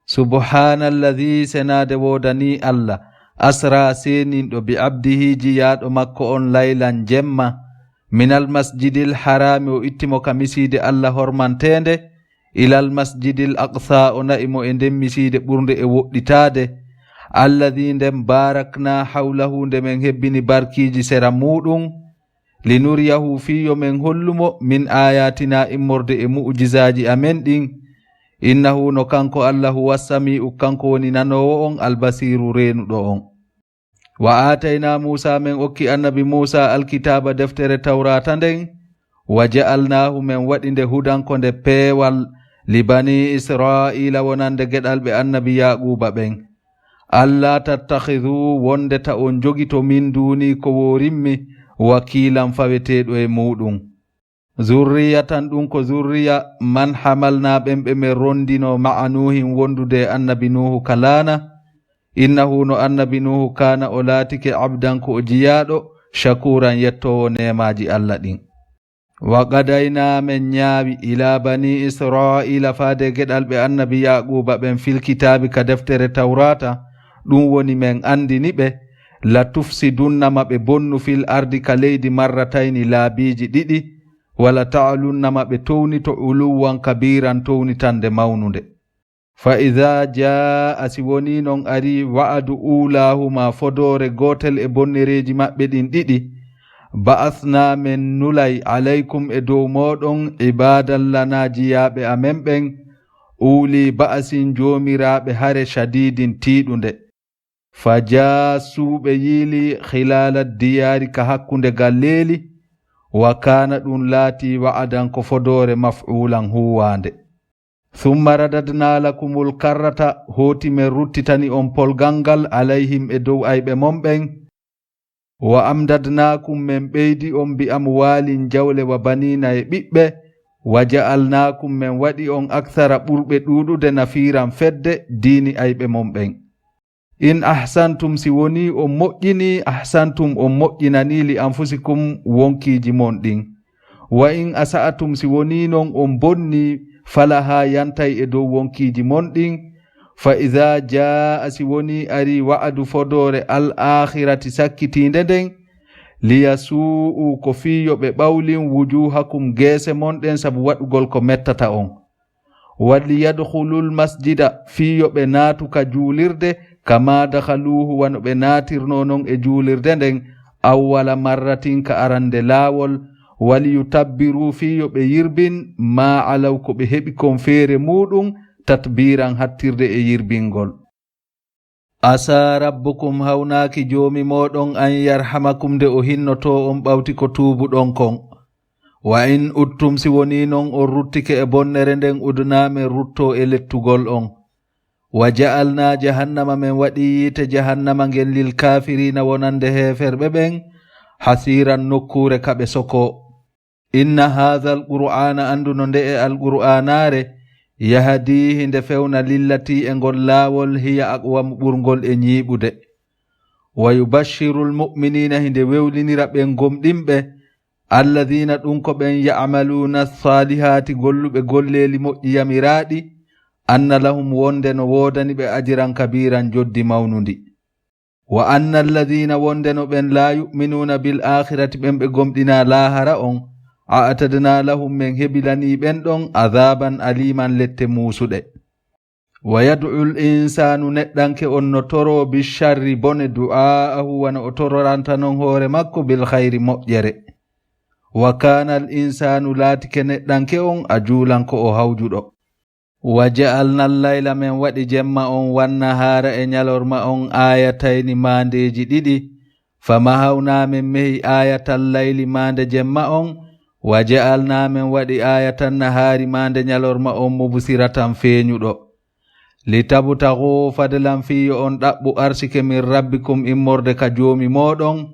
subhanalladhi senade wodani Allah asra seninɗo bi abdihi jiyaɗo makko on laylan jemma minal masjidil harami o ittimo ka miside Allah hormantende ilal masjidil aqsa o na'imo e nden miside ɓurde e woɗɗitade alladhi nden barakna hawlahu nde men hebbini barkiji sera muɗum linuriyahu fiyo men hollumo min ayatina immorde e mu'jizaji amen ɗin innahu no kanko Allahu wassami'u kanko woni nanowo on albasiru renuɗo on. Wa atayna Musa men okki annabi Musa alkitaba deftere tawrata nden wa ja'alnahu men waɗi nde hudanko nde peewal li bani Israila wonande geɗalɓe annabi Yaquba ɓen alla tattakhidhu wonde ta on jogito min duni ko worimmi wakilan faweteɗo e muɗum zurriyatan ɗum ko zurriya man hamalna ɓen ɓe men rondino ma'a nuhin wondude annabi nuhu kalana innahu no annabi nuhu kana o laatike abdan ko o jiyaɗo shakuran yettowo nemaji Allah ɗin. Wa qadayna men ñaawi ila bani Israila faade geɗalɓe annabi Yaquba ɓen fil kitabi ka deftere tawrata ɗum woni men andini ɓe la tufsidunnama ɓe bonnu fil ardi ka leydi marratayni laabiji ɗiɗi wala ta'alunnama ɓe townito uluwan kabiran townitande mawnunde. Fa idha jaa si woni non ari wa'adu ulahuma fodore gotel e bonnereji maɓɓe ɗin ɗiɗi ba'athna men nulay alaykum e dow moɗon ibadan lana jiyaɓe amen ɓen uli ba'asin jomiraɓe hare shadidin tiɗunde fa jasuɓe yiili khilala diyari ka hakkunde galleeli wa kana ɗum laati wa'adan ko fodore maf'ulan huwande. Thumma radadna lakumul karrata hoti men ruttitani on polgangal alayhim e dow ayɓe mon ɓen wa amdadnakum men ɓeydi on bi amwalin jawle wa banina e ɓiɓɓe wa ja'alnakum men waɗi on akthara ɓurɓe ɗuɗude nafiran fedde dini ayɓe mon ɓen. In ahsantum si woni on moƴƴini ahsantum on moƴƴinani li anfusikum wonkiji mon ɗin wa in asa'atum si woni non on bonni falaha yantay e dow wonkiji mon ɗin fa idha jaa si woni ari wa'adu fodore al akhirati sakkitinde nden liyasu'u ko fiyo ɓe ɓawlin wujuhakum geese mon ɗen sabu waɗugol ko mettata on walli yadkhulul masjida fiyo ɓe naatu ka juulirde kama dakhaluhu wano ɓe naatirno non e juulirde nden awwala marratin ka arande laawol wali yutabbiru fiyo ɓe yirbin ma alaw ko ɓe heɓi kon feere muɗum tatbiran hattirde e yirbingol. Asa rabbukum hawnaki joomi moɗon an yarhamakum nde o hinnoto on ɓawti ko tuubuɗon kon wa in uttum si woni non on ruttike e bonnere nden uduname rutto e lettugol on wa ja'alna jahannama men waɗi yiite jahannama ngel lil kafirina wonande heferɓe ɓen hasiran nokkure kaɓe soko. Inna hadha alqur'ana anduno nde e alqur'anare yahdihi nde fewna lillati e ngol laawol hiya aqwam ɓurgol e ñiiɓude wa yubashiru lmu'minina hinde wewlinira ɓen gomɗinɓe alladhina ɗum ko ɓen ya'maluna salihati golluɓe golleeli moƴƴi yamiraɗi anna lahum wonde no woodani ɓe ajiran kabiran joddi mawnundi wa anna alladhina wonde no ɓen la yu'minuna bil akhirati ɓen ɓe gomɗina lahara on a'tadna lahum men hebilani ɓen ɗon azaban aliman lette muusuɗe. Wa yad'ul insanu neɗɗanke on no toro bisharri bone du'aahu wana o tororanta non hoore makko bil khayri moƴƴere wa kana al insanu laatike neɗɗanke on a juulanko o hawjuɗo. Wa ja'alna al-layla men waɗi jemma on wanna haara e ñalorma on ayatayni maandeji ɗiɗi famahawna men mehi ayatal layli maande jemma on wa ja'alna men waɗi ayatan nahari maande ñalorma on mubsiratan feeñuɗo litabtaghu fadlan fiyo on ɗaɓɓu arsike min rabbikum immorde ka joomi moɗon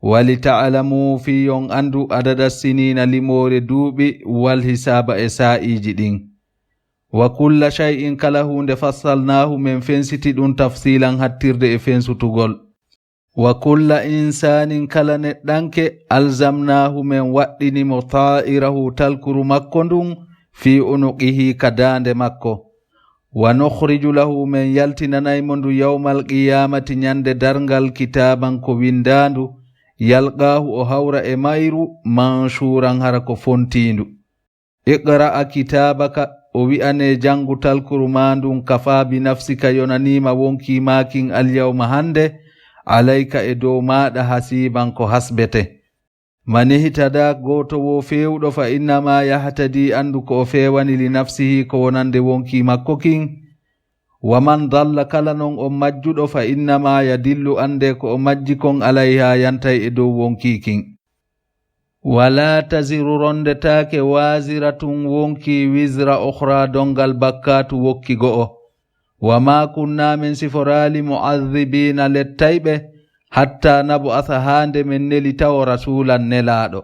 walita'lamu fiyon andu adada sinina limore duuɓi wal hisaba e sa'iji ɗin wa kulla shay'in kala hunde fassalnahu men fensiti ɗum tafsilan hattirde e fensutugol wa kulla insanin kala neɗɗanke alzamnahu men waɗɗinimo ta'irahu talkuru makko ndun fi unuqihi ka dande makko wa nukhriju lahu men yaltinanaymo ndu yawmal qiyamati nyande darngal kitaban ko windandu yalqahu o hawra e mayru manshuran hara ko fontindu. Iqra'a kitabaka o wi'ane jangu talkuru mandum kafa bi nafsika yonanima wonki makin alyawma hande alayka e dow maɗa hasiban ko hasbete. Man ihtada goto wo fewɗo fa innama yahtadi andu ko o fewani li nafsihi ko wonande wonki makko kin. Wa man dalla kala non o majjuɗo fa innama yadillu ande ko o majji kon alayha yantay e dow wonki kin. Wala taziru rondetake waziratun wonki wizra ukhra dongal bakkatu wokki go'o. Wa ma kunna min siforali mu'adhibina lettayɓe hatta nab'atha hande men neli tawo rasulan nelaɗo.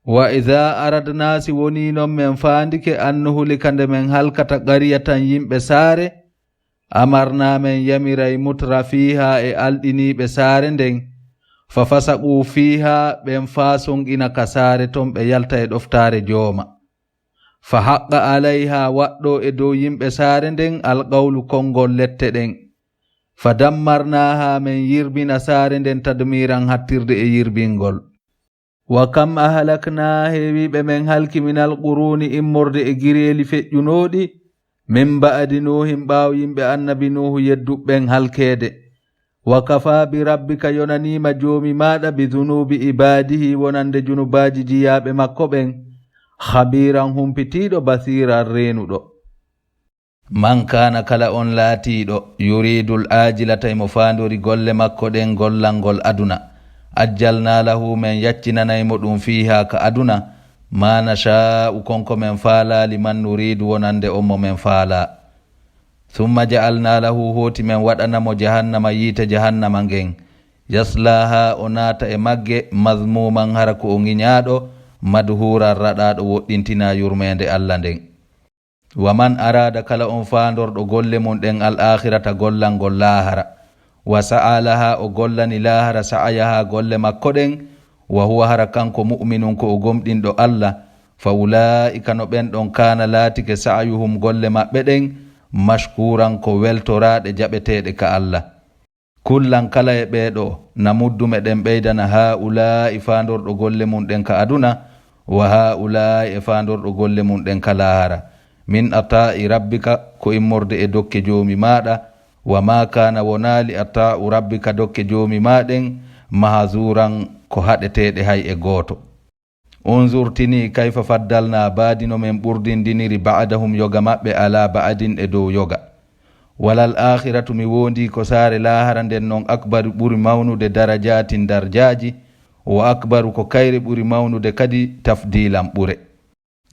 Wa idha aradna si woni non men fandike an nuhlika nde men halkata qariyatan yimɓe saare amarna men yamiray mutra fiha e alɗiniɓe saare nden fa fasaqu fiha ɓen fasonqina ka saare ton ɓe yalta e ɗoftare jooma. Fa haqqa alayha waɗɗo e dow yimɓe saare nden alqawlu konngol lette ɗen. Fa dammarnaha men yirbina saare nden tadmiran hattirde e yirbingol. Wa kam ahalakna heewiɓe men halki minal quruni immorde e gireeli feƴƴunoɗi min ba'di nuhin ɓaawo yimɓe annabi nuhu yedduɓɓen halkeede. Wa kafa bi rabbika yonanima joomi maɗa bi dunubi ibadihi wonande junubaji jiyaɓe makko ɓen khabiran humpitiɗo basiran reenuɗo. Man kana kala on laatiɗo yuridul ajilata mo fandori golle makko ɗen gollangol aduna ajjalna lahu men yaccinanaymo ɗum fiha ka aduna ma nasha'u konko men faala liman nuridu wonande on mo men faala. Thumma ja'alna lahu hoti men waɗanamo jahannama yiite jahannama ngen yaslaha o naata e magge mazmuman hara ko o ŋiñaɗo madhuran raɗaɗo woɗɗintina yurmede Allah nden. Wa man arada kala on fandorɗo golle mum ɗen al akhirata gollangol lahara wa sa'alaha o gollani lahara sa'ayaha golle makko ɗen wa huwa hara kanko mu'minun ko o gomɗinɗo Allah fa ulaika no ɓen ɗon kana laatike sa'ayuhum golle maɓɓe ɗen mashkuran ko weltoraɗe jaɓeteɗe ka Allah. Kullan kala e ɓeeɗo namuddu meɗen ɓeydana ha'ula'i fandorɗo golle mum ɗen ka aduna wa ha'ula'i e fandorɗo golle mum ɗen ka lahara min ata'i rabbika ko immorde e dokke joomi maɗa wa ma kana wonali ata'u rabbika dokke joomi maɗen mahazuran ko haɗeteɗe hay e gooto. Unzurtini kayfa faddalna baadino men ɓurdindiniri ba'dahum yoga maɓɓe ala ba'din e dow yoga. Walal akhiratu mi wondi ko saare lahara nden non akbaru ɓuri mawnude darajatin darjaji wa akbaru ko kayre ɓuri mawnude kadi tafdilan ɓure.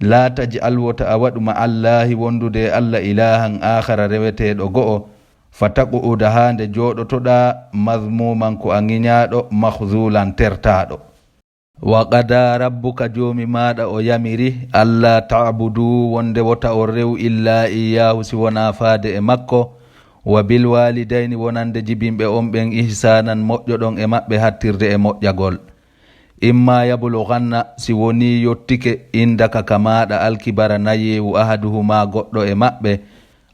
La taj'al wota a waɗu ma allahi wondude Allah ilahan akhara reweteɗo go'o fataquda hande joɗotoɗa mazmuman ko a ŋiñaɗo mahzulan tertaɗo. Wa qada rabbuka joomi maɗa o yamiri alla ta'budu wonde wota o rew illa iyahu si wona faade e makko wa bil walidayni wonande jibinɓe on ɓen ihsanan moƴƴoɗon e maɓɓe hattirde e moƴƴagol. Imma yablughanna si woni yottike indaka ka maɗa alkibara nayewu ahaduhuma goɗɗo e maɓɓe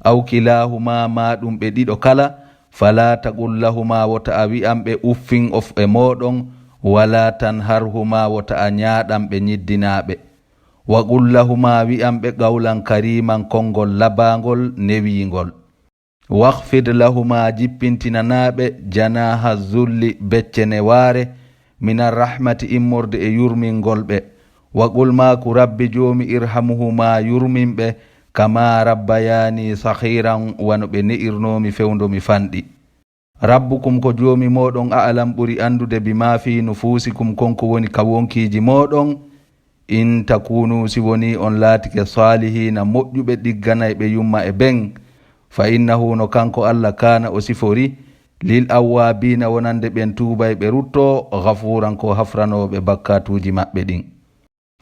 aw kilahuma maɗum ɓe ɗiɗo kala fala taqul lahuma wota a wi'amɓe uffin of e moɗon wala tanharhuma wota a ñaaɗamɓe ñiddinaɓe wa qul lahuma wi'amɓe qawlan kariman konngol labangol newingol wakhfid lahuma jippintinanaɓe janaha zulli beccene waare minar rahmati immorde e yurmingol ɓe wa qul maku rabbi joomi irhamuhuma yurminɓe kama rabbayani sahiran wano ɓe ne'irnomi fewdomi fanɗi. Rabbukum ko joomi moɗon a'lam ɓuri andude bima fi nufusikum konko woni ka wonkiji moɗon in takunu si woni on laatike salihina moƴƴuɓe ɗigganayɓe yumma e ɓen fa innahu no kanko Allah kana o sifori lil awwabina wonande ɓen tuubay ɓe rutto ghafuran ko hafranoɓe bakkatuji maɓɓe ɗin.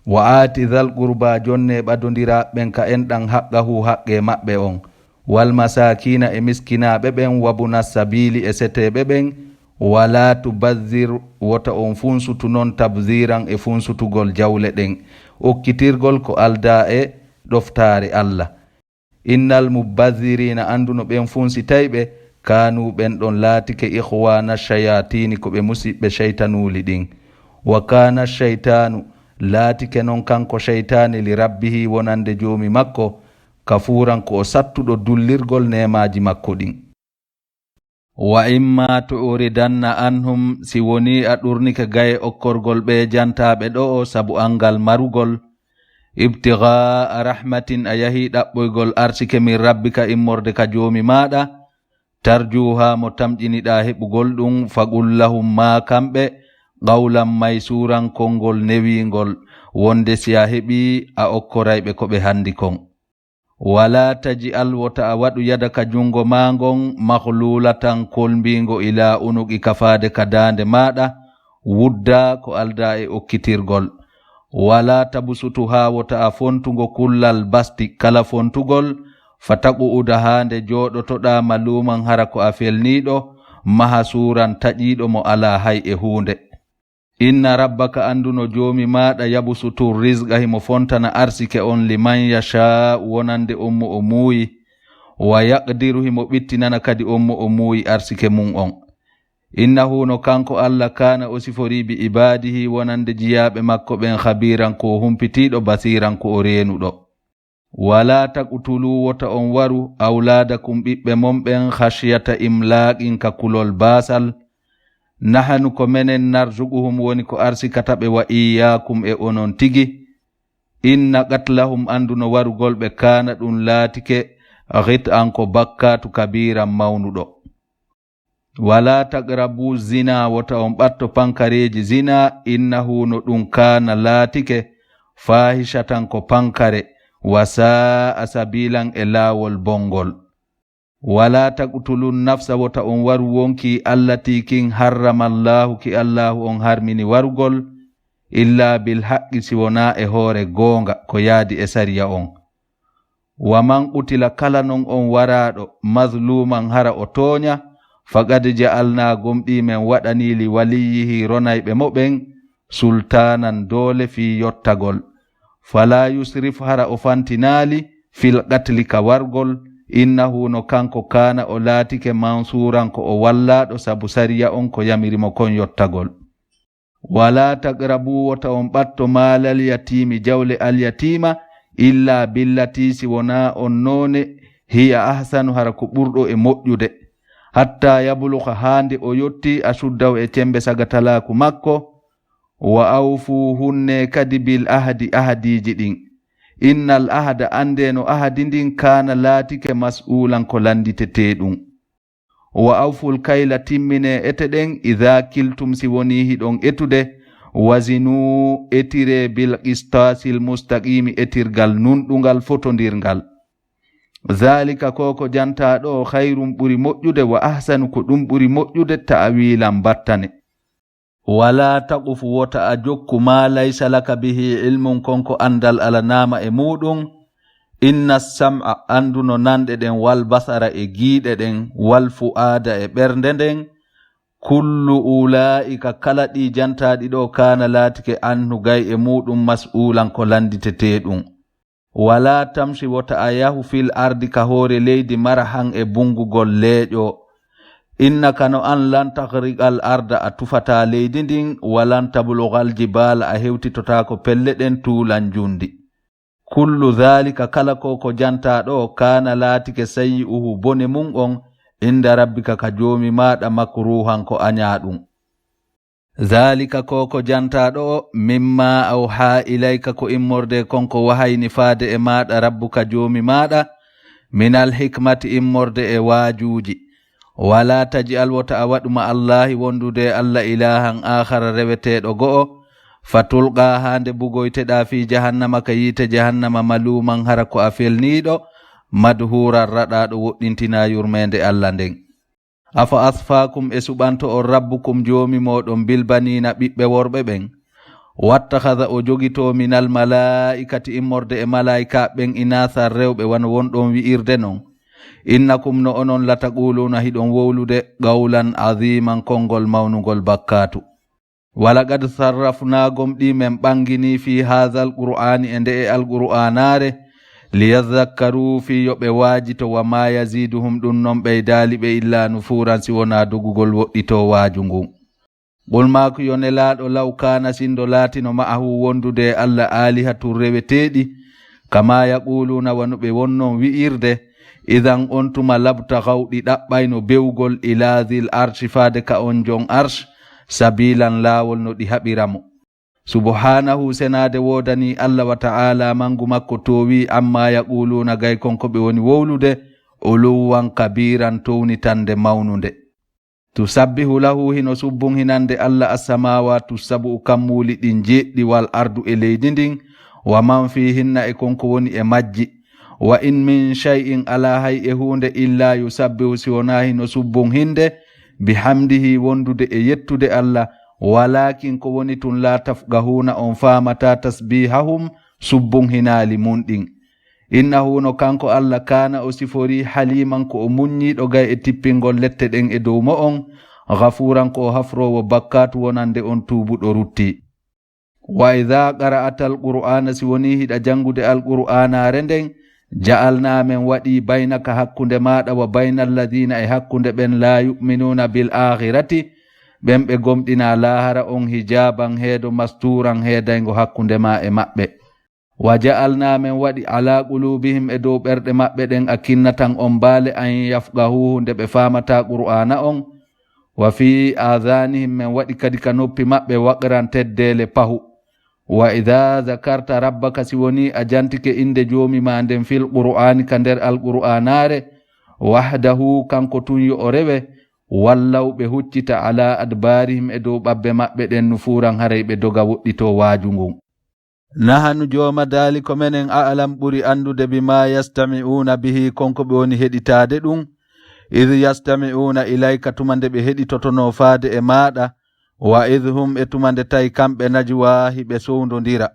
Wa ati dhal qurba jonne ɓadodiraɓen ka enɗan haqqahu haqqe maɓɓe on wal masakina e miskinaɓe ɓen wabuna sabili e seteɓe ɓen wala tubazzir wota on funsutu non tabziran e funsutugol jawle ɗen okkitirgol ko alda e ɗoftare Allah. innal mubbadhirina anduno ɓen funsitayɓe kanu ɓen ɗon laatike ihwana shayatini ko ɓe musiɓɓe shaytanuli ɗin wa kana shaytanu laatike non kanko shaytani li rabbihi wonande joomi makko kafuran ko o sattuɗo dullirgol nemaji makko ɗin. wa imma tu'ridanna anhum si woni a ɗurnike gaye okkorgol ɓe jantaɓe ɗo o sabu angal marugol ibtigha rahmatin a yahi ɗaɓɓoygol arsike min rabbika immorde ka joomi maɗa tarjuha mo tamƴiniɗa heɓugol ɗum fagullahum ma kamɓe qawlan maysuran konngol newingol wonde si a heɓi a okkorayɓe ko ɓe handi kon. wala taji alwota a waɗu yada ka jungo mangon mahlulatan kolmbingo ila unuqi kafade ka dande maɗa wudda ko alda e okkitirgol. wala tabusutu ha wota a fontugo kullal basti kala fontugol fataku uda hande joɗotoɗa maluman hara ko a felniɗo maha suran taƴiɗo mo ala hay e hunde. inna rabbaka anduno joomi maɗa yabusutu rizqa himo fontana arsike on liman yasha wonande on mo o muuyi wa yaqdiru himo ɓittinana kadi on mo o muuyi arsike mum on. innahu no kanko allah kana o sifori bi ibadihi wonande jiyaɓe makko ɓen habiran ko humpitiɗo basiran ko o reenuɗo. wala taqtulu wota on waru awladakum ɓiɓɓe mon ɓen khashyata imlaqin ka kulol basal nahanu ko menen narzuquhum woni ko arsikataɓe wa iyakum e onon tigi inna qatlahum anduno warugol ɓe kana ɗum laatike ghit an ko bakkatu kabiran mawnuɗo. wala taqrabu zina wota on ɓatto pankareji zina innahu no ɗum kana laatike fahishatan ko pankare wa sa'a sabilan e laawol bongol. wala taqtulun nafsa wota on waru wonki allati kin harrama allahu ki allahu on harmini warugol illa bil haqqi si wona e hoore goonga ko yaadi e sariya on. wa man qutila kala non on waraɗo mazluman hara o tooña faqad ja'alna gomɗi men waɗani li waliyihi ronayɓe moɓen sultanan doole fi yottagol fala yusrif hara o fantinali fil qatli ka wargol innahu no kanko kana o laatike mansuran ko o wallaɗo sabu sariya on ko yamirimo kon yottagol. wala taqrabu wota on ɓatto maalal yatimi jawle alyatima illa billati si wona on none hiya ahsanu hara ko ɓurɗo e moƴƴude hatta yabluha hande o yotti asuddaw e cembe sagatalaku makko wa awfu hunne kadi bil ahdi ahadiji ɗin innal ahda ande no ahadi ndin kana laatike mas'ulan ko landiteteɗum. wa awful kayla timmine ete ɗen idha kiltum si woni hiɗon etude wazinu etire bil qistasil mustaqimi etirgal nunɗugal fotondirgal zalika koko jantaɗo khayrum ɓuri moƴƴude wa ahsanu ko ɗum ɓuri moƴƴude ta'wilan battane. wala taqufu wota a jokku ma laysa laka bihi ilmun konko andal ala nama e muɗum inna sam'a anduno nanɗe ɗen wal basara e giiɗe ɗen wal fu'ada e ɓernde nden kullu ulaika kala ɗi jantaɗi ɗo kana laatike anhu gay e muɗum mas'ulan ko landiteteɗum. wala tamshi wota a yahu fil ardi ka hoore leydi marahan e bungugol leeƴo innaka no an lan tahriqal arda a tufata leydi ndin walan tablugal jibala a hewtitota ko pelle ɗen tuulan jundi. kullu dhalika kala ko jantaɗo kana laatike sayyi'uhu bone mum on inda rabbika ka joomi maɗa makruhan ko anyaɗum. dhalika ko jantaɗo mimma awha ilayka ko immorde konko wahayni faade e maɗa rabbuka joomi maɗa minal hikmati immorde e waajuji. wala taj'al wota a waɗuma allahi wondude allah ilahan akhara reweteɗo go'o fatulqa hande bugoyteɗa fi jahannama ka yiite jahannama maluman hara ko a felniɗo madhuran raɗaɗo woɗɗintina yurmede allah nden. afa asfakum e suɓanto on rabbukum joomi moɗon bilbanina ɓiɓɓe worɓe ɓen wattakhadha o jogito minal malaikati immorde e malaika ɓen inathan rewɓe wan wonɗon wi'irde non innakum no onon lataquluna hiɗon wowlude qawlan aziman konngol mawnugol bakkatu. walaqad sarrafnagom ɗi men ɓangini fi hadha alqur'ani e nde e alqur'anare liyadhakkaru fi yoɓe waajito wa ma yaziduhum ɗum non ɓeydali ɓe illa nufuran si wona dugugol woɗɗito waaju ngun. Qul maako yo nelaaɗo law kana sindo laatino ma'ahu wondude Allah alihatu reweteɗi kama yaquluna wano ɓe wonnon wi'irde idan on tuma labtagaw ɗi ɗaɓɓayno bewgol ila dhil arshi faade ka on jon arsh sabilan laawol no ɗi haɓiramo. Subhanahu senade wodani Allah wa ta'ala mangu makko to wi amma yaquluna gay konko ɓe woni wowlude uluwan kabiran townitande mawnunde. Tusabbihu lahu hino subbun hinande Allah as-samawatu sab'u kammuli ɗin jeɗɗi wal ardu e leydi ndin wa man fihinna e konko woni e majji. Wa in min shay'in ala hay e hunde illa yusabbihu si wona hino subbun hinde bihamdihi wondude e yettude Allah walakin ko woni tun la tafgahuna on famata tasbihahum subbun hinali mun ɗin. Innahu no kanko Allah kana o sifori haliman ko o muññiɗo gay e tippingol lette ɗen e dow mo on ghafuran ko o hafrowo bakkatu wonande on tubuɗo rutti. Wa idha qara'ata al-qur'ana si woni hiɗa jangude al-qur'anare nden ja'alna men waɗi baynaka hakkunde maɗa wa baynal ladina e hakkunde ɓen la yu'minuna bil akhirati ɓen ɓe gomɗina lahara on hijaban heedo masturan heedaygo hakkunde ma e maɓɓe. Wa ja'alna men waɗi ala qulubihim e dow ɓerɗe maɓɓe ɗen akinnatan on baale an yafqahuhu nde ɓe famata qur'ana on wa fi adhanihim men waɗi kadi ka noppi maɓɓe waqran teddele pahu. Wa idha zakarta rabbaka si woni a jantike inde joomi ma nden fil qur'ani ka nder alqur'anare wahdahu kanko tun yo o rewe wallaw ɓe huccita ala adbarihim e dow ɓabbe maɓɓe ɗen nufuran haray ɓe doga woɗɗito waaju ngun. Nahanu jooma daali ko menen a'lam ɓuri andude bima yastami'una bihi konko ɓe woni heɗitade ɗum idh yastami'una ilayka tumande ɓe heɗitotono faade e maɗa wa idh hum e tumande tawi kamɓe najwa hiɓe sowdodira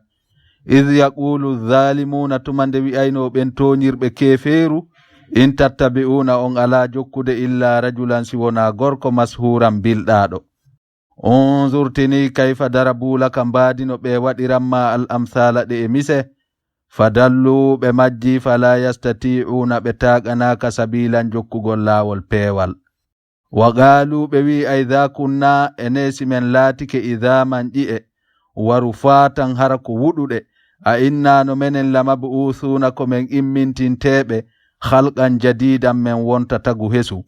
idh yaqulu dhalimuna tumande wi'ayno ɓen toñirɓe keferu in tattabi'una on ala jokkude illa rajulan si wona gorko mashuran bilɗaɗo. Unzurtini kayfa darabu laka mbaadino ɓe waɗiranma al amthala ɗe e mise fadallu ɓe majji fala yastati'una ɓe taganaka sabilan jokkugol laawol peewal. Wa qalu ɓe wi aidha kunna enesi men laatike idhaman ƴi'e waru fatan hara ko wuɗuɗe a inna no menen lamab'uthuna ko men immintinteɓe khalqan jadidan men wonta tagu hesu.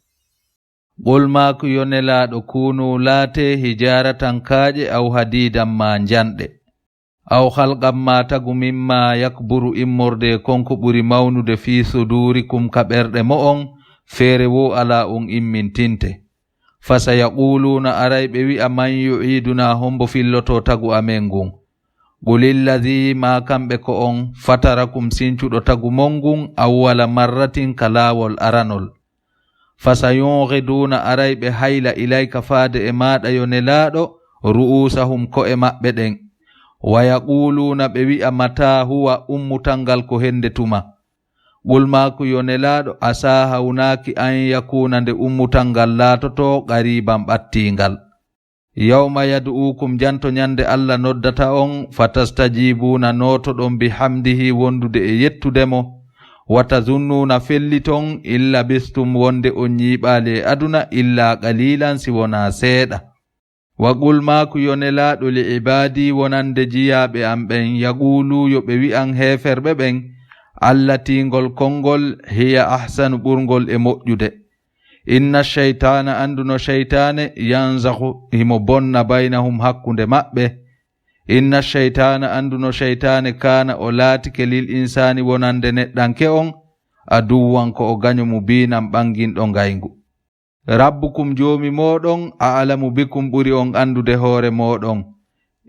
Qul maako yo nelaaɗo kunu laate hijaratan kaaƴe aw hadidan ma janɗe aw halqan ma tagu mimma yakburu immorde konko ɓuri mawnude fi sudurikum ka ɓerɗe mo on feere wo ala on immintinte. Fasayaquluna aray ɓe wi'a man yu'iduna hombo filloto tagu amen ngun. Qulilladhi ma kamɓe ko on fatarakum sincuɗo tagu mon ngun awwala marratin ka laawol aranol. Fasayunghiduna aray ɓe hayla ilayka faade e maɗa yo nelaaɗo ru'usahum ko e maɓɓe ɗen. Wa yaquluna ɓe wi'a mata huwa ummutangal ko hende tuma. Qul maako yo nelaaɗo asa hawnaki an yakuna nde ummutangal laatoto qariban ɓattingal. Yawma yad'ukum janto nyande Allah noddata on fatastajibuna notoɗon bihamdihi wondude e yettudemo watazunnuna felliton illa bistum wonde on nyiɓaali e aduna illa qalilan si wona seeɗa. Wa qul maako yo nelaaɗo li ibadi wonande jiyaɓe am ɓen yaqulu yo ɓe wi'an heferɓe ɓen allatingol kongol hiya ahsanu ɓurgol e moƴƴude. Inna shaytana anduno shaytane yanzahu himo bonna baynahum hakkunde maɓɓe. Inna shaytana anduno shaytane kana o laatike lil insani wonande neɗɗanke on aduwan ko o gaño mu binan ɓanginɗo ngaygu. Rabbukum joomi moɗon a'lamu bikum ɓuri on andude hoore moɗon.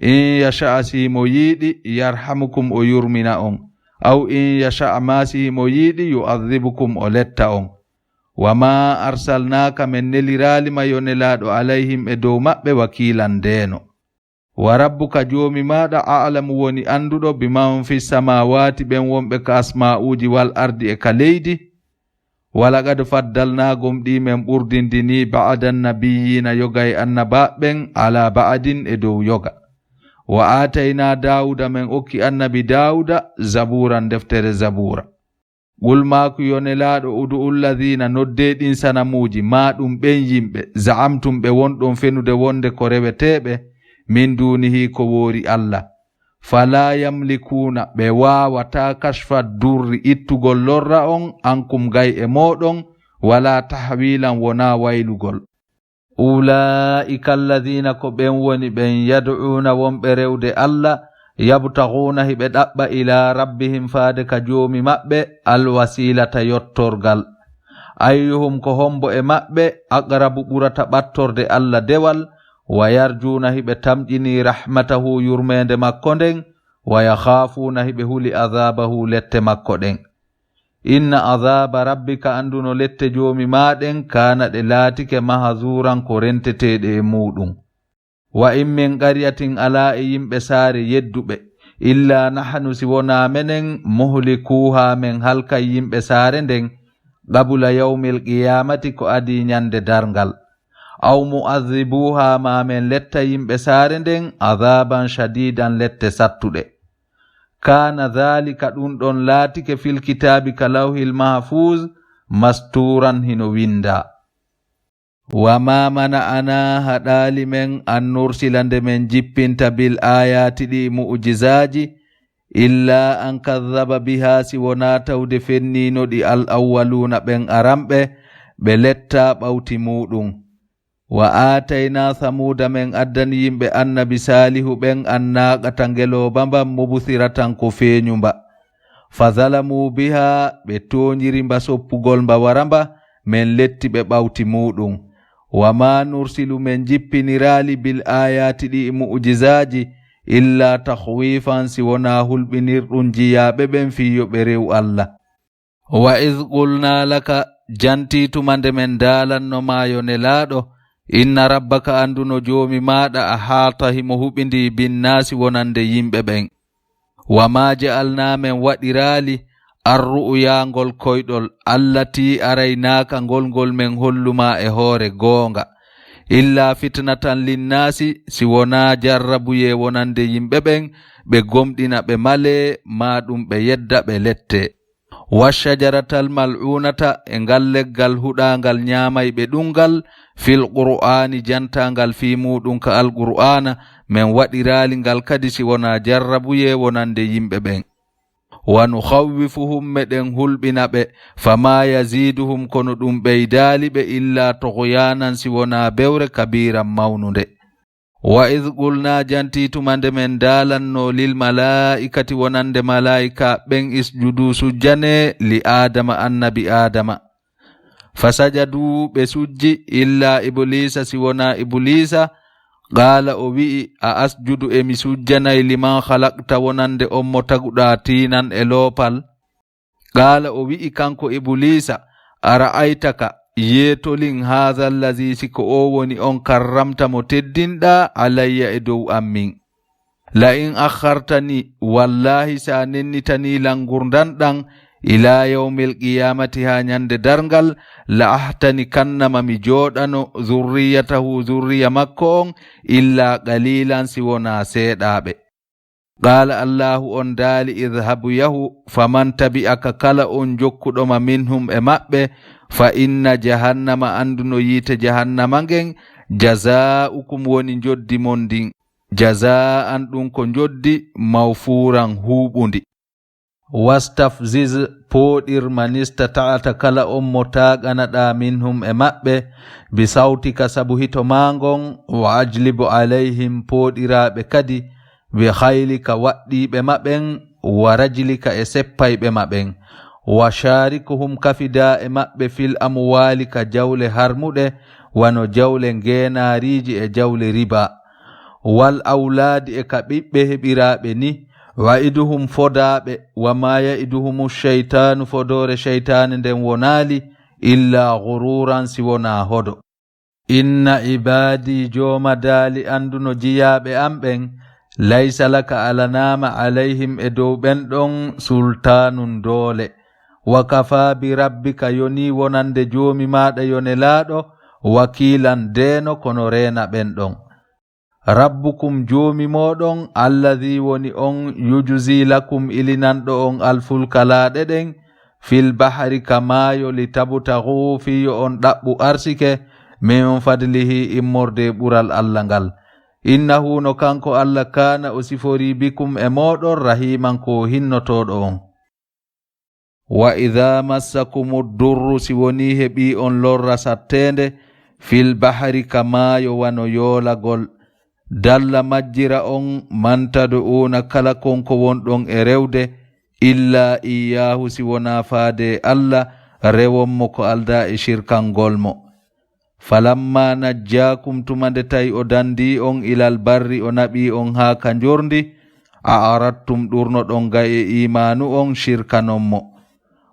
In yasha'a simo yiiɗi yarhamukum o yurmina on aw in yasha'a ma simo yiiɗi yu'adhibukum o letta on. Wama arsalnaka men neliralima yo nelaaɗo alayhim e dow maɓɓe wakilan ndeeno. Wa rabbuka joomi maɗa a'lamu woni anduɗo biman fi samawati ɓen wonɓe ka asma'uji wal ardi e ka leydi. Walaqad faddalnagum ɗi men ɓurdindini ba'dan nabiyina yoga e annabaɓen ala ba'din e dow yoga. Wa atayna Dawuda men okki annabi Dawuda zaburan deftere zabura. Gulmaku yonelaɗo udu alladhina noddeɗin sanamuji maɗum ɓen yimɓe za'amtum ɓe wonɗon fenude wonde ko reweteɓe min dunihi ko woori Allah. Fala yamlikuna ɓe wawata kashfa durri ittugol lorra on ankum gay e moɗon wala tahwilan wona waylugol. Ulaika alladhina ko ɓen woni ɓen yad'una wonɓe rewde Allah yabtaghuna hiɓe ɗaɓɓa ila rabbihim faade ka joomi maɓɓe alwasilata yottorgal. Ayyuhum ko hombo e maɓɓe aqrabu ɓurata ɓattorde Allah dewal wa yarjuna hiɓe tamƴini rahmatahu yurmende makko nden wa yakhafuna hiɓe huli azabahu lette makko ɗen. Inna azaba rabbika anduno lette joomi maɗen kana ɗe laatike mahazuran ko renteteɗe e muɗum. Wa in min qaryatin ala e yimɓe saare yedduɓe illa nahnu si wona menen muhlikuha men halka yimɓe saare nden qabla yawmil qiyamati ko adi nyande darngal. Aw mu'adhibuha ma men letta yimɓe saare nden azaban shadidan lette sattuɗe. Kana dhalika ɗum ɗon laatike fil kitabi ka lawhil mahfuz masturan hino winda. Wa ma mana'ana haɗali men an nursila nde men jippinta bil ayati ɗi mu'jizaji illa an kadhaba biha si wona tawde fennino ɗi al awwaluna ɓen aramɓe ɓe letta ɓawti muɗum. Wa atayna thamuda men addani yimɓe annabi salihu ɓen annaqata ngeloba mbam mubthiratan ko feeñumba. Fadhalamu biha ɓe toñiri mba soppugol mba waramba men letti ɓe ɓawti muɗum. Wa ma nursilu men jippinirali bil ayati ɗi mu'jizaji illa takhwifan si wona hulɓinirɗum jiyaɓe ɓen fiyoɓe rew Allah. Wa iz qulna laka jantituma nde men dalanno mayo nelaɗo inna rabbaka anduno joomi maɗa a haata himo huɓindi binnasi wonande yimɓe ɓen. Wa ma ja'alna men waɗirali arru'yangol koyɗol allati araynaka ngolngol men holluma e hoore goonga illa fitnatan linnasi si wona jarrabuye wonande yimɓe ɓen ɓe gomɗina ɓe male maɗum ɓe yedda ɓe lette. Washajaratal mal'unata e ngal leggal huɗangal nyamayɓe ɗungal fil qur'ani jantangal fi muɗum ka alqur'ana men waɗirali ngal kadi si wona jarrabuye wonande yimɓe ɓen. Wa nukhawwifuhum meɗen hulɓina ɓe fama yaziduhum kono ɗum ɓeydali ɓe illa toghyanan si wona bewre kabiran mawnude. Wa idh qulna jantituma nde men dalanno lil malaikati wonande malaika ɓen isjudu sujjane li adama annabi adama. Fasajadu ɓe sujji illa iblisa si wona iblisa qala o wi'i a asjudu emi sujjanay liman khalaqta wonande on mo taguɗa tinan e loopal. Qala o wi'i kanko iblisa ara'aytaka yetolin hadha allazi siko o woni on karramta mo teddinɗa alayya e dow ammin. La in akhartani wallahi sa nennitani langurdanɗan ila yawmil qiyamati ha nyande darngal la ahtani kannama mi joɗano zurriyatahu zurriya makko on illa qalilan si wona seeɗaɓe. Qala allahu on daali idhabu yahu faman tabi'aka kala on jokkuɗoma minhum e maɓɓe fa inna jahannama anduno yiite jahannama ngen jaza'ukum woni joddi mon ndin jaza'an ɗum ko joddi mawfuran huɓundi. Wastafziz poɗir manista ta'ata kala on mo taƙanaɗa minhum e maɓɓe bi sautika sabu hito mangon wa ajlibu alayhim poɗiraɓe kadi bi haylika waɗɗiɓe maɓen wa rajlika e seppayɓe maɓen wa sharikuhum kafida e maɓɓe fil amwalika jawle harmuɗe wano jawle ngenariji e jawle riba wal awladi e ka ɓiɓɓe heɓiraɓe ni wa iduhum fodaɓe wa ma ya'iduhum shaytanu fodore shaytane nden wonali illa ghururan si wona hodo. Inna ibadi joma dali anduno jiyaɓe amɓen laysa laka alanama alayhim e dow ɓen ɗon sultanun doole wa kafa bi rabbika yoni wonande jomi maɗa yonelaɗo wakilan deno kono rena ɓen ɗon. Rabbukum joomi moɗon alladhi woni on yujzi lakum ilinanɗo on alfulka laaɗe ɗen fil bahri kamayo litabtaghu fiyo on ɗaɓɓu arsike min fadlihi immorde ɓural Allah ngal. Innahu no kanko Allah kana o sifori bikum e moɗon rahiman ko hinnotoɗo on. Wa idha massakumu durru si woni heɓi on lorra sattende fil bahri kamayo wano yolagol dalla majjira on mantadu'una kala konko wonɗon e rewde illa iyahu si wona faade Allah rewonmo ko alda e shirkangol mo. Falamma najjakum tumande tawi o dandi on ilal barri o naɓi on ha ka jorndi a arattum ɗurnoɗon ga e imanu on shirkanonmo.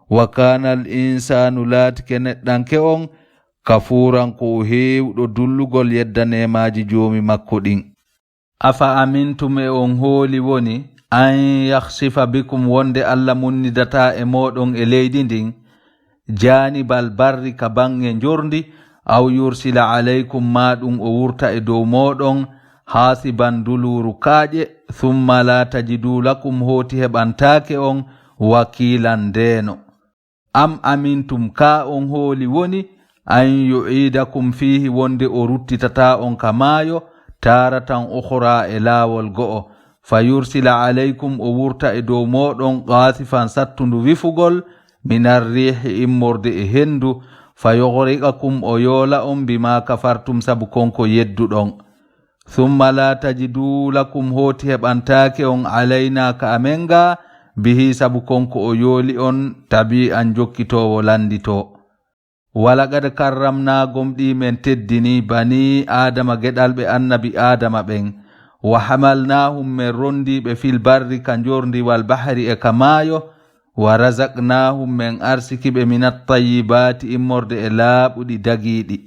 Wa kana al insanu laatike neɗɗanke on kafuran ko hewɗo dullugol yeddanemaji joomi makko ɗin. Afa amintum e on hooli woni an yakhsifa bikum wonde Allah munnidata e moɗon e leydi ndin janibal barri ka bange jorndi aw yursila alaykum maɗum o wurta e dow moɗon hasiban duluru kaaƴe thumma la tajidu lakum hoti heɓantake on wakilan ndeno. Am amintum ka on hooli woni an yu'idakum fihi wonde o ruttitata on kamayo taratan ukhra e laawol go'o fayursila alaykum o wurta e dow moɗon qasifan sattundu wifugol minar rihi immorde e hendu fayoghriqakum o yola on bima kafartum sabu konko yedduɗon. Thumma la tajidu lakum hoti heɓantake on alayna ka amenga bihi sabu konko o yooli on tabi an jokkitowo landito. Walaqad karramna gomɗi men teddini bani adama geɗalɓe annabi adama ɓen wa hamalnahum men rondiɓe fil barri ka jorndi wal bahri e kamayo wa razaqnahum men arsikiɓe minat tayyibati immorde e laaɓuɗi dagiɗi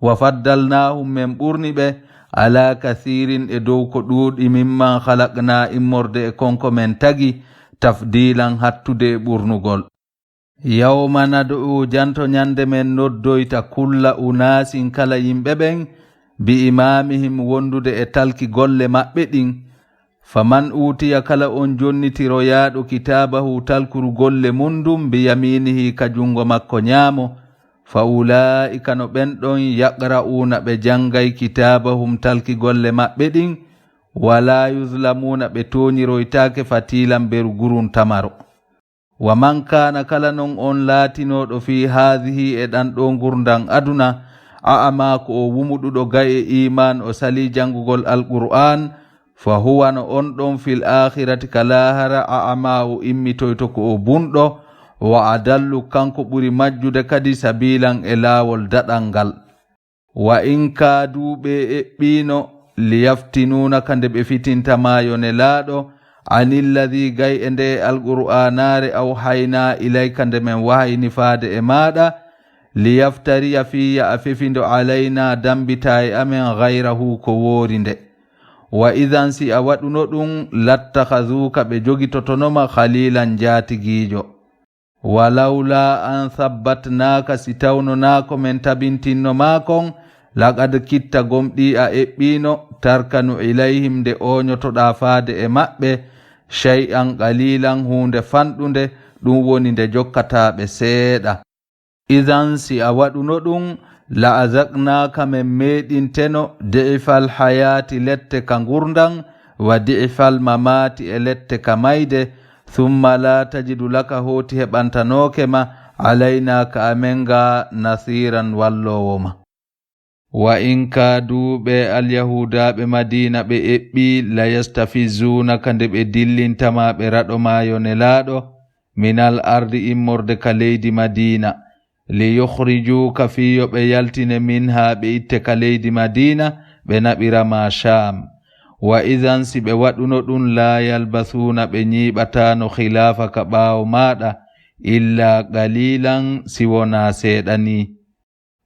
wa faddalnahum men ɓurniɓe ala kathirin e dow ko ɗuuɗi mimman halaqna immorde e konko men tagi tafdilan hattude e ɓurnugol. Yawma nad'u janto nyande men noddoyta kulla unasin kala yimɓe ɓen bi imamihim wondude e talki golle maɓɓe ɗin. Faman utiya kala on jonnitiroyaɗo kitabahu talkuru golle mundum bi yaminihi ka jungo makko nyamo fa ulaika no ɓenɗon yaqra'una ɓe jangay kitabahum talki golle maɓɓe ɗin wala yuzlamuna ɓe toñiroytake fatilan beru gurun tamaro. Wa man kana kala non on laatinoɗo fi hadhihi e ɗan ɗo gurdan aduna a'ama ko o wumuɗuɗo gaye iman o sali jangugol alqur'an fa huwa no on ɗon fil akhirati kalahara a'ama o immitoyto ko o bunɗo wa adallu kanko ɓuri majjude kadi sabilan e laawol daɗal ngal. Wa in kaduɓe eɓɓino liyaftinuna kande ɓe fitintamayo ne laaɗo anilladhi gay e nde alqur'anare aw hayna ilayka nde men wahayni faade e maɗa liyaftariya fiya a fefindo alayna dambita e amen gayrahu ko woori nde. Wa idan si a waɗuno ɗum lattakhazuka ɓe jogitotonoma khalilan jatigijo. Walawla an thabbatnaka si tawno nako men tabintinno makon laqad kitta gomɗi a eɓɓino tarkanu ilayhim nde oñotoɗa faade e maɓɓe shay'an qalilan hunde fanɗunde ɗum woni nde jokkataɓe seeɗa. Idan si a waɗuno ɗum la azaqnaka men meɗinteno de'ifal hayati lette ka gurdan wa de'ifal mamati e lette ka mayde thumma la tajidu laka hoti heɓantanokema alayna ka amenga nasiran wallowoma. Wa in kaduɓe alyahudaɓe madina ɓe eɓɓi la yastafizunaka nde ɓe dillintama ɓe raɗomayo ne laaɗo minal ardi immorde ka leydi madina li yukhrijuka fiyo ɓe yaltine minha ɓe itte ka leydi madina ɓe naɓirama sham. Wa idan si ɓe waɗuno ɗum la yalbathuna ɓe ñiɓatano khilafa ka ɓaawo maɗa illa qalilan si wona seeɗani.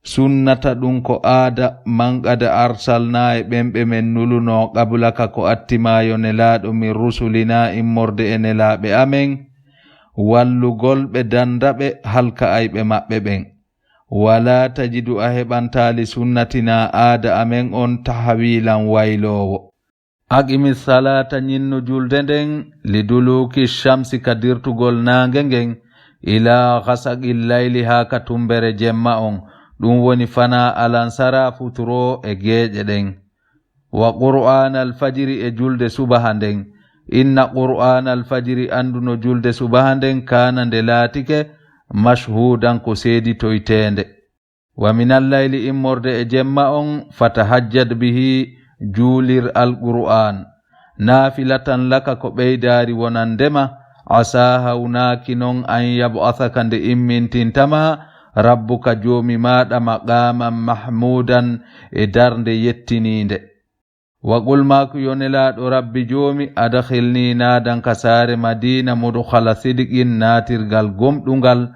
Sunnata ɗum ko aada man qad arsalna e ɓenɓe men nuluno qablaka ko attimayo ne laaɗo min rusulina immorde e nelaaɓe amen wallugol ɓe dandaɓe halka ayɓe maɓɓe ɓen. Wala tajidu a heɓantali sunnatina aada amen on tahwilan waylowo. Aqimi salata ñinno julde nden liduluki shamsi ka dirtugol nange ngen ila ghasaqil layli ha ka tumbere jemma on ɗum woni fana alansara futuro e geeƴe ɗen wa qur'ana alfajiri e julde subaha nden inna qur'ana alfajiri anduno julde subaha nden kana nde laatike mashhudan ko seeditoytende wa minal layli immorde e jemma on fatahajjad bihi juulir alqur'an nafilatan laka ko ɓeydaari wonandema asa hawnaki non an yab'athaka nde immintintama rabbuka joomi maɗa maqaman mahmudan e darnde yettininde wa qul maku yonelaɗo rabbi joomi adakhilni nadan ka saare madina mudkhala sidiqin natirgal gomɗungal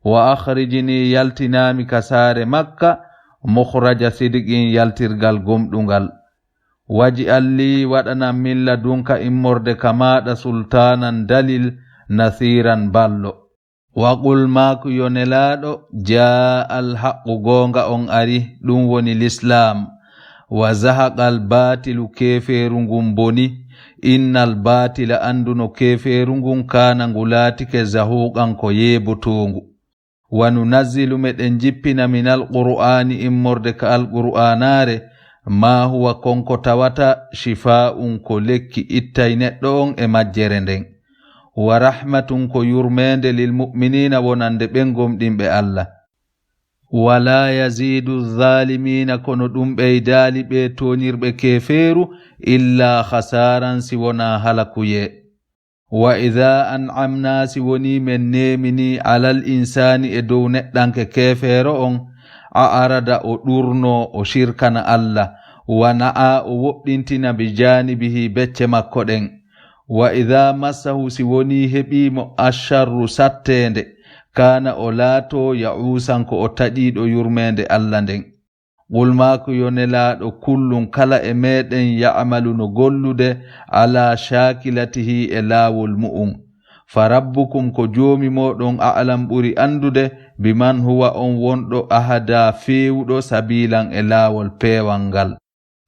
wa akhrijini yaltinami ka saare makka mukhraja sidiqin yaltirgal gomɗungal waji alli waɗana min ladunka immorde kamaɗa sultanan dalil nasiran ballo wa qul maku yonelaɗo jaa alhaqqu gonga on ari ɗum woni l'islam wa zahaqa albatilu keferu ngun boni innal batila anduno keferu ngun kana ngu laatike zahuqan ko yeebotongu wa nunazzilu meɗen jippina min alqur'ani immorde ka alqur'anare ma huwa konko tawata shifa'un ko lekki ittay neɗɗo on e majjere nden wa rahmatun ko yurmende lil mu'minina wonande ɓen gomɗinɓe Allah wala yazidu zalimina kono ɗum ɓeydaali ɓe toñirɓe keferu illa khasaran si wona halakuye wa idha an'amna si woni men nemini alal insani e dow neɗɗanke kefeero on a arada o ɗurno o shirkana Allah wa na'a o woɗɗintina bi janibihi becce makko ɗen wa idha massahu si woni heɓimo asharru sattende kana o laato ya'usan ko o taƴiɗo yurmende Allah nden qul maako yonelaaɗo kullum kala e meɗen ya'malu no gollude ala shakilatihi e laawol mu'um fa rabbukum ko joomi moɗon a'lam ɓuri andude biman huwa on wonɗo ahada feewuɗo sabilan e laawol peewal ngal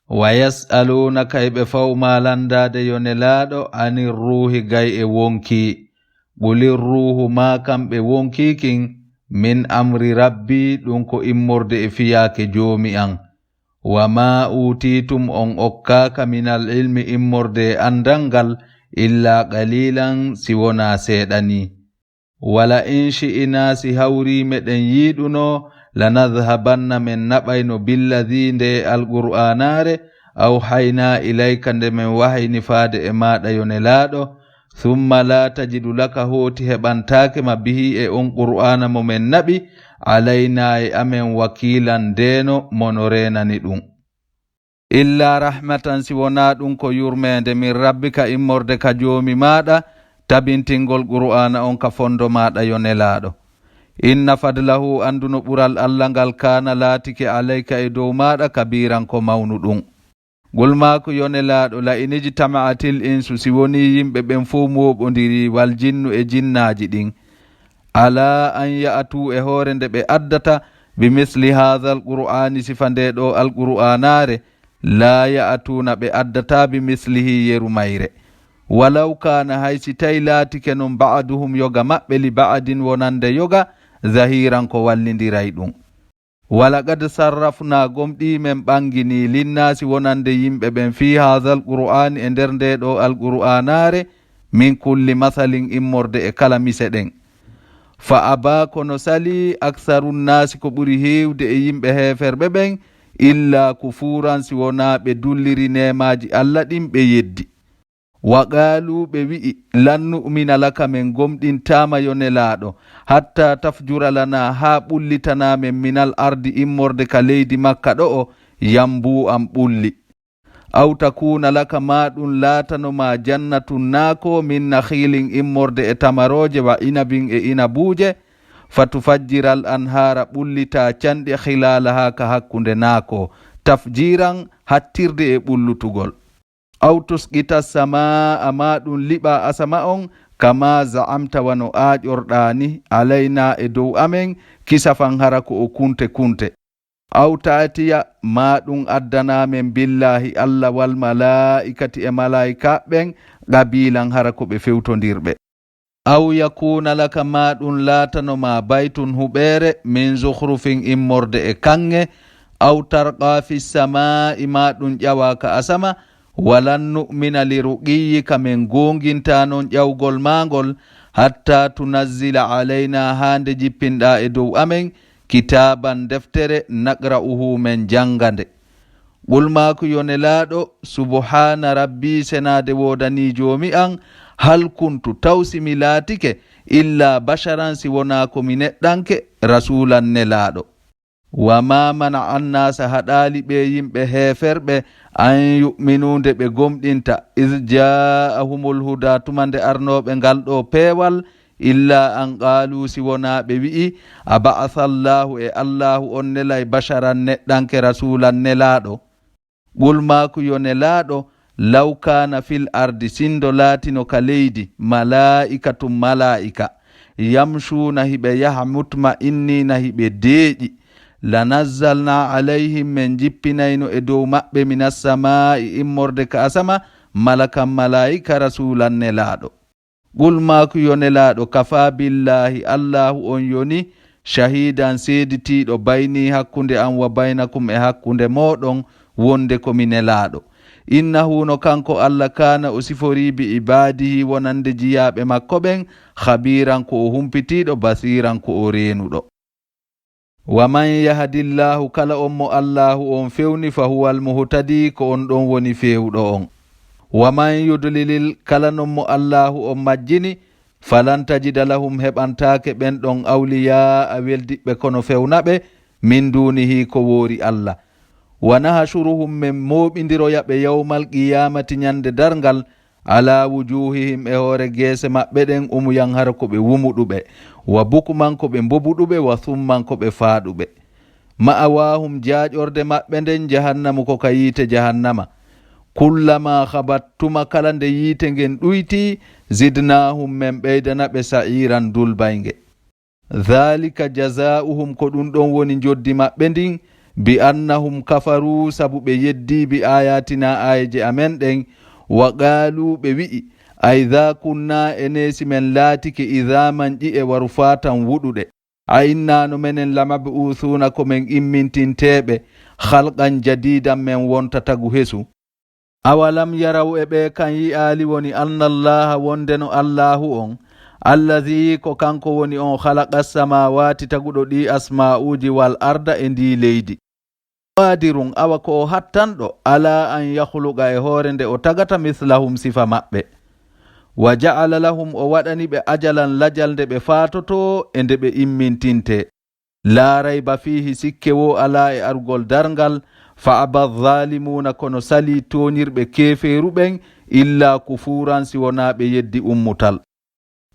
wa yas'alunaka e ɓe fawma landade yonelaaɗo anir ruhi gay e wonki qulir ruhu ma kamɓe wonkikin min amri rabbi ɗum ko immorde e fiyaake joomi an wa ma utitum on okkaka minal ilmi immorde e andal ngal illa qalilan si wona seeɗani wala in shi'ina si hawri meɗen yiɗuno lanadhabanna men naɓayno billadhi nde alqur'anare aw hayna ilayka nde men wahayni faade e maɗa yonelaaɗo thumma la tajidu laka hooti heɓantake ma bihi e on qur'ana mo men naɓi alayna e amen wakilan ndeno mono renani ɗum illa rahmatan si wona ɗum ko yurmende min rabbika immorde ka joomi maɗa tabintingol qur'ana on ka fondo maɗa yonelaaɗo inna fadlahu anduno ɓural Allah ngal kana laatike alayka e dow maɗa kabiran ko mawnu ɗum gol maako yonelaaɗo la iniji tama'atil insu si woni yimɓe ɓen fof moɓodiri wal jinnu e jinnaji ɗin ala an ya'atu e hoore nde ɓe addata bi misli hadha alqur'ani sifa nde ɗo alqur'anare la ya'atuna ɓe addata bi mislihi yeru mayre walaw kana haysi tawi laatike non ba'duhum yoga maɓɓe li ba'din wonande yoga zahiran ko wallidiray ɗum walaqad sarrafna gomɗi men ɓangini linnasi wonande yimɓe ɓen fi hadha alqur'ani e nder nde ɗo alqur'anare min kulli masalin immorde e kala mise ɗen fa aba kono sali aktharunnasi ko ɓuri hewde e yimɓe heferɓe ɓen illa kufuran si wona ɓe dulliri nemaji Allah ɗin ɓe yeddi wa qalu ɓe wi'i lan nu'mina laka men gomɗintama yonelaaɗo hatta tafjura lana ha ɓullitanamen minal ardi immorde ka leydi makka ɗo o yambu am ɓulli aw takuna laka maɗum laatanoma jannatun naako min nakhilin immorde e tamaroje wa inabin e inabuje fatufajjiral anhara ɓullita canɗi khilalaha ka hakkunde naako tafjiran hattirde e ɓullutugol aw tusqita samaa maɗum liɓa asama on kama za'amta wano aaƴorɗani alayna e dow amen kisafan hara ko o kunte kunte aw taatiya maɗum addanamen billahi Allah wal malaikati e malaika ɓen qabilan hara ko ɓe fewtodirɓe aw yakuna laka maɗum laatanoma baytun huɓere min zuhrufin immorde e kange aw tarqa fi samai maɗum ƴawaka asama walan nu'mina li ruqiyika min gonginta non ƴawgol magol hatta tunazzila alayna hande jippinɗa e dow amen kitaban deftere naqra'uhu men jangande. Ɓulmaku yonelaɗo subhana rabbi senade wodani jomi an hal kuntu tawsimi laatike illa basharan si wona komi neɗɗanke rasulan nelaɗo. Wama mana annasa haɗali ɓe yimɓe heferɓe an yu'minude ɓe gomɗinta iz ja'ahumul huda tumande arnoɓe ngal ɗo peewal illa an qalu si wona ɓe wi'i aba'athallahu e allahu on nelay basharan neɗɗanke rasulan nelaɗo. Ɓulmaku yo nelaɗo law kana fil ardi sindo laatino ka leydi malaikatum malaika yamshuna hiɓe yaha mutma innina hiɓe deeƴi lanazzalna alayhim min jippinayno e dow maɓɓe minas samai immorde ka asama malakan malaika rasulan nelaɗo. Ɓulmaku yo nelaɗo kafa billahi allahu on yoni shahidan seeditiɗo bayni hakkunde an wa baynakum e hakkunde moɗon wonde komi nelaɗo. Innahu no kanko Allah kana o sifori bi ibadihi wonande jiyaɓe makko ɓen khabiran ko o humpitiɗo basiran ko o renuɗo. Waman yahdillahu kala on mo allahu on fewni fa huwa almuhtadi ko on ɗon woni fewɗo on. Waman yudlilil kala non mo allahu on majjini falan tajida lahum heɓantake ɓen ɗon awliya a weldiɓɓe kono fewnaɓe min dunihi ko woori Allah. Wanahashuruhum min moɓidiroyaɓe yawmal qiyamati ñande dargal ala wujuhihim e hoore geese maɓɓe ɗen umuyan hara ko ɓe wumuɗuɓe wa bukuman ko ɓe mbobuɗuɓe wa thumman ko ɓe faaɗuɓe. Ma'awahum jaaƴorde maɓɓe nden jahannamu ko ka yiite jahannama. Kullama khabattuma kala nde yiite ngen ɗuyti zidnahum men ɓeydanaɓe sa'iran dulbayge. Dhalika jaza'uhum ko ɗum ɗon woni joddi maɓɓe ndin bi annahum kafaru sabu ɓe yeddi bi ayatina ayeje amen ɗen wa qalu ɓe wi'i aidha kunna enesi men laatike idhaman ƴi'e waru fatan wuɗuɗe a innano menen lamabu'uthuna ko men immintinteɓe halqan jadidan men wonta tagu hesu. Awalam yaraw e ɓe kan yi'ali woni annallaha wondeno allahu on alladhi ko kanko woni on khalaqa samawati taguɗo ɗi asma'uji wal arda e ndi leydi. Qadirun awa ko o hattanɗo ala an yakhluqa e hoore nde o tagata mislahum sifa maɓɓe. Wa ja'ala lahum o waɗani ɓe ajalan lajal nde ɓe faatoto e nde ɓe immintinte. La rayba fihi sikke wo ala e argol dargal fa aba zalimuna kono sali toñirɓe keferuɓen illa kufuran si wona ɓe yeddi ummutal.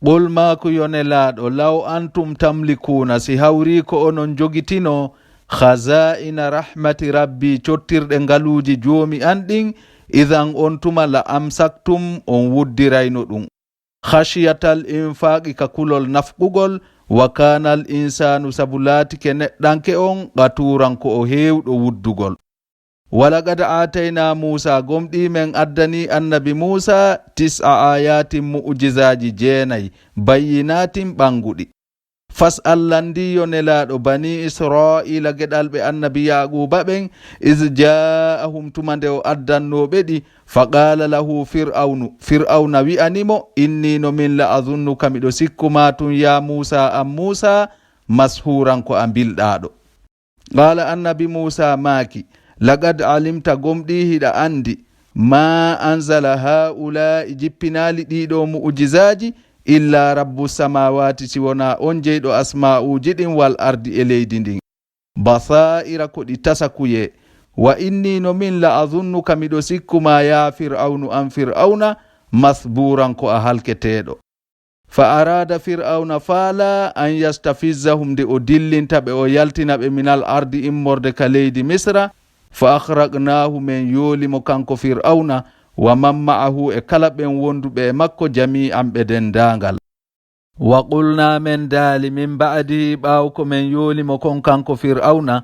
Ɓol maako yonelaaɗo law antum tamlikuna si hawri ko onon jogitino khaza'ina rahmati rabbi cottirɗe ngaluuji joomi an ɗin idan on tuma la amsaktum on wuddirayno ɗum. Khashiyatal infaqi ka kulol nafqugol wa kanal insanu sabu laatike neɗɗanke on gaturan ko o heewɗo wuddugol. Walaqad atayna Musa gomɗi men addani annabi Musa 9 ayatin mu'jizaji 9 bayyinatin ɓanguɗi. Fas'allandiyo nelaɗo bani Israila geɗalɓe annabi Yaquba ɓen iz ja'ahum tumande o addannoɓe ɗi faqala lahu fir'auna wi'animo inni no min la azunnuka miɗo sikkuma tun ya Musa an Musa mashuran ko a bilɗaɗo. Qala annabi Musa maki laqad alimta gomɗi hiɗa andi ma anzala haula jippinali ɗiɗo mu'jizaji illa rabbu samawati si wona on jeyɗo asma'uji ɗin wal ardi e leydi ndin basaira ko ɗi tasakuye wa inni no min la azunnuka miɗo sikkuma ya fir'aunu an fir'auna masburan ko a halketeɗo. Fa arada fir'auna faala an yastafizzahum nde o dillinta ɓe o yaltina ɓe minal ardi immorde ka leydi misra fa akhraqnahu men yoolimo kanko fir'auna wa man ma'ahu e kala ɓen wonduɓe e makko jami'an ɓe dendangal. Wa qulna men daali min ba'di ɓaaw ko men yoolimo kon kanko fir'auna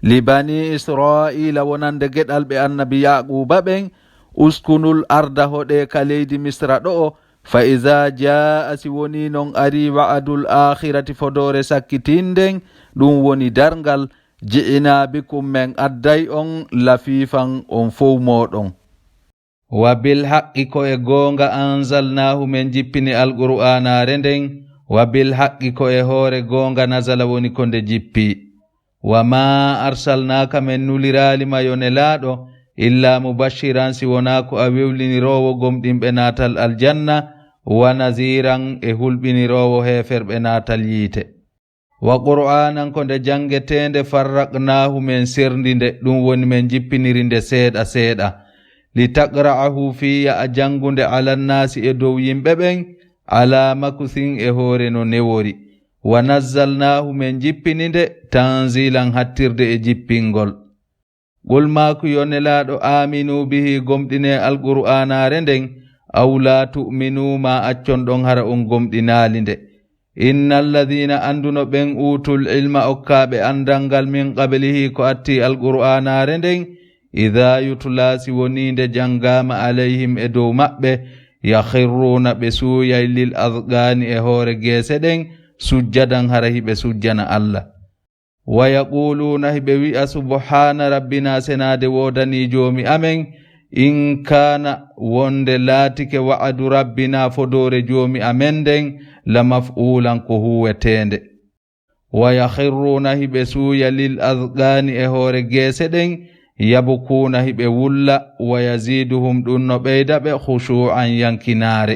li bani israila wonande geɗal ɓe annabi yaquba ɓen uskunul arda hoɗe ka leydi misra ɗo fa iza jaa si woni non ari wa'adul akhirati fodore sakkitinden ɗum woni dargal ji'ina bikum men adday on lafifan on fow moɗon wa bil haqqi ko e gonga anzalnahu men jippini alqur'anare nden wa bil haqqi ko e hoore gonga nazala woni ko nde jippi wa ma arsalnaka men nuliralima yonelaɗo illa mubashiran si wona ko a wewlinirowo gomɗinɓe natal aljanna wa naziran e hulɓinirowo heferɓe natal yiite wa qur'anan ko nde jangetende farraqnahu men serdinde ɗum woni men jippiniri nde seeɗa seeɗa li taqra'ahu fiya a jangunde alannasi e dow yimɓe ɓen ala makusin e hoore no newori wa nazzalnahu men jippini nde tanzilan hattirde e jippingol qul maku yonelaɗo aminu bihi gomɗine alqur'anare nden aw la tu'minu ma accon ɗon hara on gomɗinali nde innal ladina anduno ɓen utul ilma okkaɓe andalngal min qablihi ko atti alqur'anare nden idha yutla si woni nde jangama alayhim e dow maɓɓe yakhirruna ɓe suuyay lil adgani e hoore geese ɗen sujjadan hara hiɓe sujjana Allah wa yaquluna hiɓe wi'a subhana rabbina senade wodani joomi amen in kana wonde laatike wa'adu rabbina fodore joomi amen nden la maf'ulan ko huwetende wa yakhirruna hiɓe suuya lil adgani e hoore geese ɗen yabukuna hiɓe wulla wa yaziduhum ɗum no ɓeyda ɓe khushu'an yankinare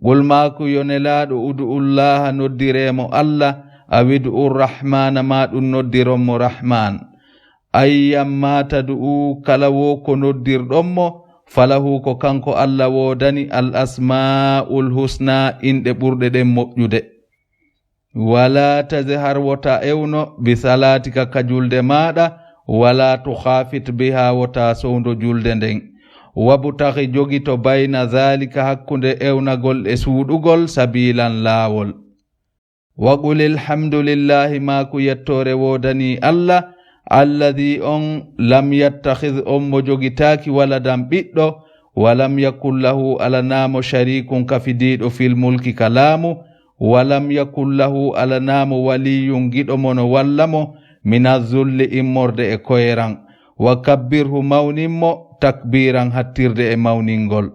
qul maku yonelaɗo udu'ullaha noddiremo Allah awidu'ur rahmana ma ɗum noddironmo rahman ayyamma tad'u kala wo ko noddirɗonmo falahu ko kanko Allah wodani al asma'ul husna inɗe ɓurɗe ɗen moƴƴude wala tazhar wota ewno bi salatika ka julde maɗa wala tukhafit biha wota sowndo julde nden wabtaghi jogito bayna dhalika hakkunde ewnagol e suuɗugol sabilan laawol wa qul alhamdulillahi ma ku yettore wodani Allah alladhi on lam yattakhidh on mo jogitaki waladan ɓiɗɗo walam yakun lahu alanamo sharikun kafidiɗo fil mulki kalamu walam yakun lahu alanamo waliyun giɗo mono wallamo mina zulli immorde e koyran wa kabbirhu mawninmo takbiran hattirde e mawningol